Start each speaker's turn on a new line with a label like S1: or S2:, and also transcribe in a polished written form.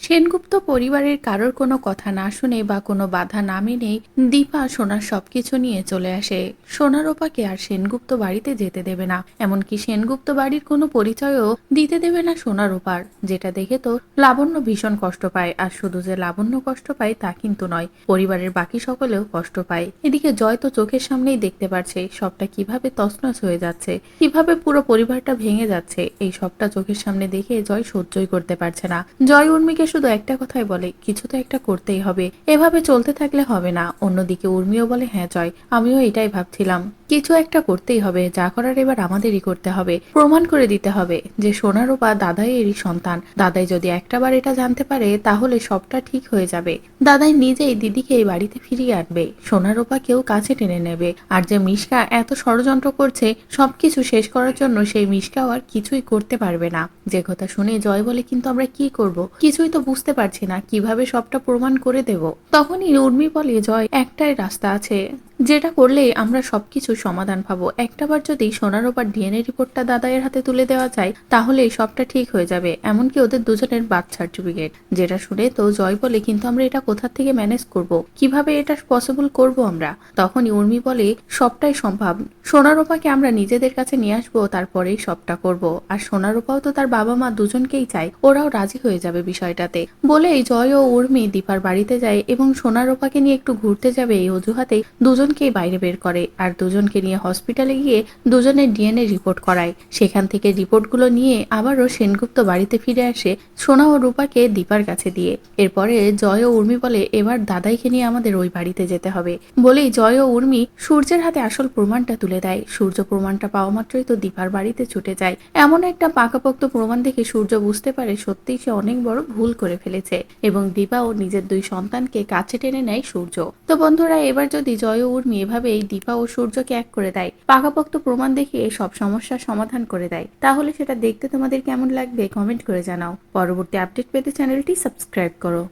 S1: সেনগুপ্ত পরিবারের কারোর কোনো কথা না শুনে বা কোনো বাধা না মেনেই দীপা সোনার সবকিছু নিয়ে চলে আসে। সোনার ওপাকে আর সেনগুপ্ত বাড়িতে যেতে দেবে না, এমনকি সেনগুপ্ত বাড়ির কোনো পরিচয়ও দিতে দেবে না সোনার ওপার। যেটা দেখে তো লাবণ্য ভীষণ কষ্ট পায়। আর শুধু যে লাবণ্য কষ্ট পায় তা কিন্তু নয়, পরিবারের বাকি সকলেও কষ্ট পায়। এদিকে জয় তো চোখের সামনেই দেখতে পারছে সবটা কিভাবে তছনছ হয়ে যাচ্ছে, কিভাবে পুরো পরিবারটা ভেঙে যাচ্ছে। এই সবটা চোখের সামনে দেখে জয় সহ্যই করতে পারছে না। জয় উর্মিকে শুধু একটা কথাই বলে, কিছু তো একটা করতেই হবে, এভাবে চলতে থাকলে হবে না। অন্যদিকে উর্মিও বলে, হ্যাঁ জয়, আমিও এটাই ভাবছিলাম, কিছু একটা করতেই হবে, যা করার এবার আমাদেরই করতে হবে। প্রমাণ করে দিতে হবে যে সোনারূপা দাদাইয়েরই সন্তান। দাদাই যদি একটাবার এটা জানতে পারে তাহলে সবটা ঠিক হয়ে যাবে। দাদাই নিজেই দিদিকে এই বাড়িতে ফিরিয়ে আনবে, সোনারূপাকেও কাছে টেনে নেবে। আর যে মিশকা এত ষড়যন্ত্র করছে সবকিছু শেষ করার জন্য, সেই মিশকাও আর কিছুই করতে পারবে না। যে কথা শুনে জয় বলে, কিন্তু আমরা কি করব, কিছুই তো বুঝতে পারছি না, কিভাবে সবটা প্রমাণ করে দেব। তখনই উর্মি বলে, জয় একটাই রাস্তা আছে, যেটা করলে আমরা সবকিছু সমাধান পাবো। একটাবার যদি সোনার ওপর ডিএনএ রিপোর্টটা দাদাইয়ের হাতে তুলে দেওয়া যায় তাহলে সবটা ঠিক হয়ে যাবে, এমনকি ওদের দুজনের বার্থ সার্টিফিকেট। যেটা শুনে তো জয় বলে, কিন্তু আমরা এটা কোথা থেকে ম্যানেজ করব, কিভাবে এটা পসিবল করব আমরা। তখনই উর্মি বলে, সবটাই সম্ভব, সোনারূপাকে আমরা নিজেদের কাছে নিয়ে আসবো, তারপরেই সবটা করব। আর সোনারূপাও তো তার বাবা মা দুজনকেই চায়, ওরাও রাজি হয়ে যাবে বিষয়টাতে। বলেই জয় ও উর্মি দীপার বাড়িতে যায় এবং সোনারূপাকে নিয়ে একটু ঘুরতে যাবে এই অজুহাতেই দুজনকেই বাইরে বের করে। আর দুজনকে নিয়ে হসপিটালে গিয়ে দুজনের ডিএনএ রিপোর্ট করায়। সেখান থেকে রিপোর্টগুলো নিয়ে আবারও সেনগুপ্ত বাড়িতে ফিরে আসে সোনা ও রূপাকে দীপার কাছে দিয়ে। এরপরে জয় ও উর্মি বলে, এবার দাদাইকে নিয়ে আমাদের ওই বাড়িতে যেতে হবে। বলেই জয় ও উর্মি সূর্যের হাতে আসল প্রমাণটা তুলে দেয়। সূর্য প্রমাণটা পাওয়া মাত্রই তো দীপার বাড়িতে ছুটে যায়। এমন একটা পাকাপোক্ত প্রমাণ দেখে সূর্য বুঝতে পারে সত্যিই সে অনেক বড় ভুল করে ফেলেছে এবং দীপা ও নিজের দুই সন্তানকে কাছে টেনে নেয় সূর্য। তো বন্ধুরা, এবার যদি জয় ও উর্মি এভাবেই দীপা ও সূর্যকে এক করে দেয়, পাকাপোক্ত প্রমাণ দেখিয়ে সব সমস্যার সমাধান করে দেয়, তাহলে সেটা দেখতে তোমাদের কেমন লাগবে কমেন্ট করে জানাও। পরবর্তী আপডেট পেতে চ্যানেলটি সাবস্ক্রাইব করো।